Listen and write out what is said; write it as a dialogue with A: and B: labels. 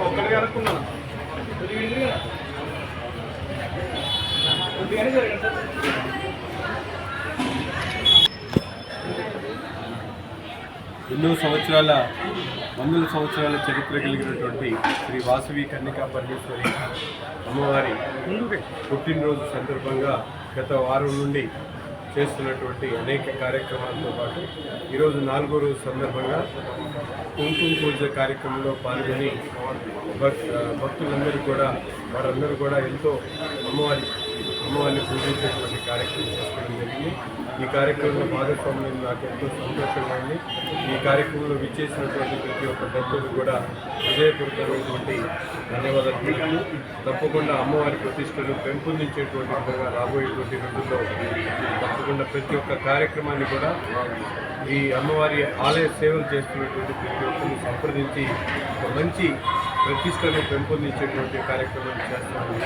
A: ఒక్కడిగా అనుకున్నాను. ఎన్నో సంవత్సరాల వందల సంవత్సరాల చరిత్ర కలిగినటువంటి శ్రీ వాసవి కన్యకా పరమేశ్వరి అమ్మవారి పుట్టినరోజు సందర్భంగా గత వారం నుండి చేస్తున్నటువంటి అనేక కార్యక్రమాలతో పాటు ఈరోజు 4వ రోజు సందర్భంగా కుంకుమ పూజ కార్యక్రమంలో పాల్గొని భక్తులందరూ కూడా వారందరూ కూడా ఎంతో అమ్మవారిని పూజించేటువంటి కార్యక్రమం చేసుకోవడం జరిగింది. ఈ కార్యక్రమంలో భాగస్వామ్యం నాకు ఎంతో సంతోషంగా ఉంది. ఈ కార్యక్రమంలో విచ్చేసినటువంటి ప్రతి ఒక్క భక్తులు కూడా హృదయపూర్వకమైనటువంటి ధన్యవాదాలు తెలుపుతూ తప్పకుండా అమ్మవారి ప్రతిష్టను పెంపొందించేటువంటి విధంగా రాబోయేటువంటి రోజుల్లో తప్పకుండా ప్రతి ఒక్క కార్యక్రమాన్ని కూడా ఈ అమ్మవారి ఆలయ సేవలు చేస్తున్నటువంటి ప్రతి ఒక్కరిని సంప్రదించి ఒక మంచి ప్రతిష్టను పెంపొందించేటువంటి కార్యక్రమాన్ని చేస్తామని